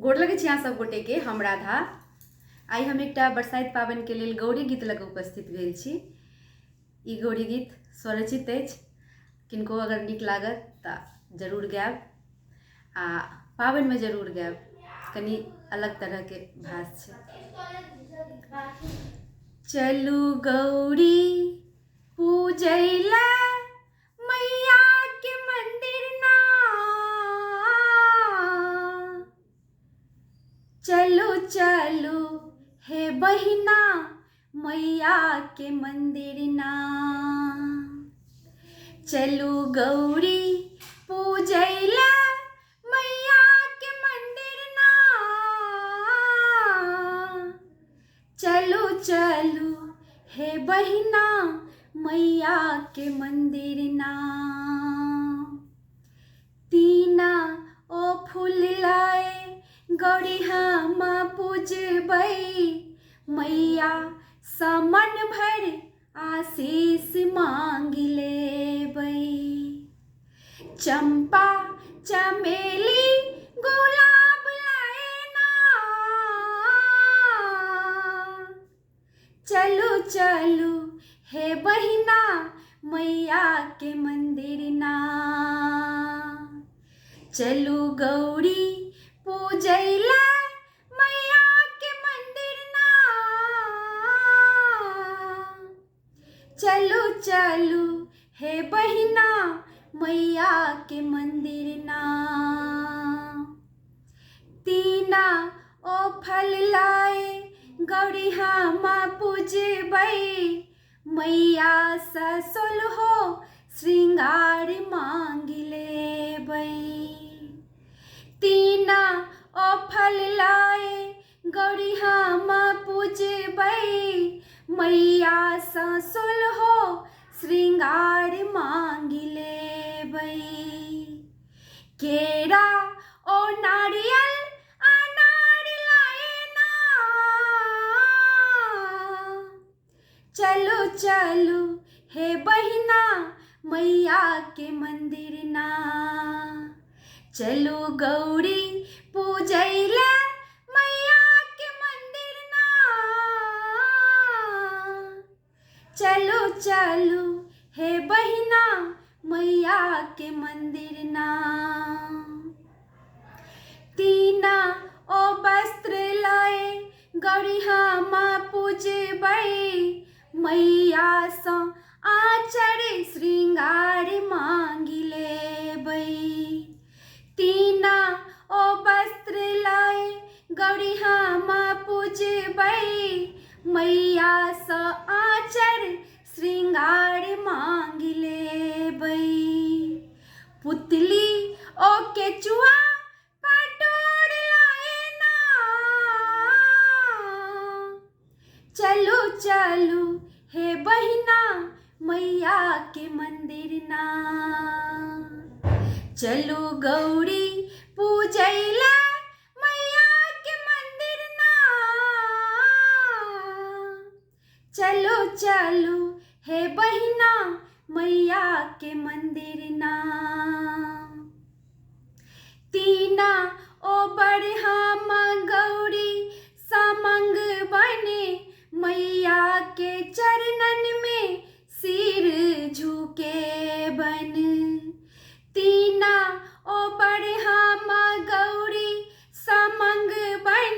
गोड़ लगै छी अहाँ सब गोटे के। हम राधा आई हम एकटा बरसाइत पाबनि के लेल गौरी गीत लग उपस्थित भेल छी। ई गौरी गीत स्वरचित अछि, किनको अगर नीक लागत तऽ जरूर गायब आ पाबनि में जरूर गायब, कनी अलग तरह के भास छै। चलू गौरी पूजैला मैया के मंदिर ना, चलू चलू हे बहिना मैया के मंदिर ना, चलू गौरी पूजैला मैया के मंदिर ना, चलू चलू हे बहिना मैया के मंदिर ना। तीना ओ फूल लाए गौरी हम पूजबै, मैया समन भर आशीष मांग लेबै। चंपा चमेली गुलाब लाए ना, चलू चलू हे बहिना मैया के मंदिर ना, चलू गौरी पूजैला मैया के मंदिर ना, चलू चलू हे बहिना मैया के मंदिर ना। तीना ओ फल लाए गौरी हम पूजबै, मैया सँ सोलहो श्रृंगार मांग लेबै। तीना ओ फल लाए गौरी हम पूजबै, मैया सँ सोलहो श्रृंगार मांग लेबै। केरा ओ नारियल अनार लाए ना, चलू चलू हे बहिना मैया के मंदिर ना, चलू गौरी पूजैला मैया के मंदिर ना, चलू चलू हे बहिना मैया के मंदिर ना। तीना ओ वस्त्र लाए गौरी हम पूजबै, मैया सँ आचर श्रृंगार मांग लेबै। तीना ओ वस्त्र लाए गौरी हम पूजबै, मैया सँ आचर श्रृंगार मांग लेबै। पुतली ओ केचुआ पटोर लाए ना, चलू चलू हे बहिना मैया के मंदिर ना, चलू गौरी पूजैला मैया के मंदिर ना, चलू चलू हे बहिना मैया के मंदिर ना। तीना ओ बरहम गौरी समंग बने, मैया के चरणन में सिर झुके बन। तीना ओ बरहम गौरी समंग बन,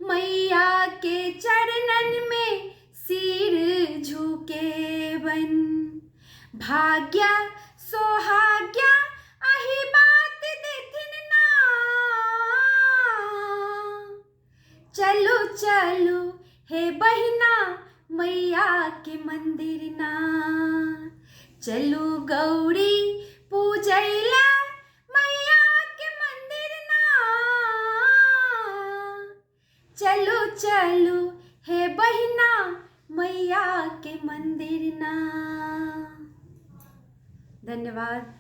मैया के चरणन में सिर झुके बन। भाग्य सोहाग्य अहि बात देथिन ना, चलू चलू हे बहिना मैया के मंदिर ना, चलू गौरी पूजैला मैया के मंदिर ना, चलू चलू हे बहिना मैया के मंदिर ना। धन्यवाद।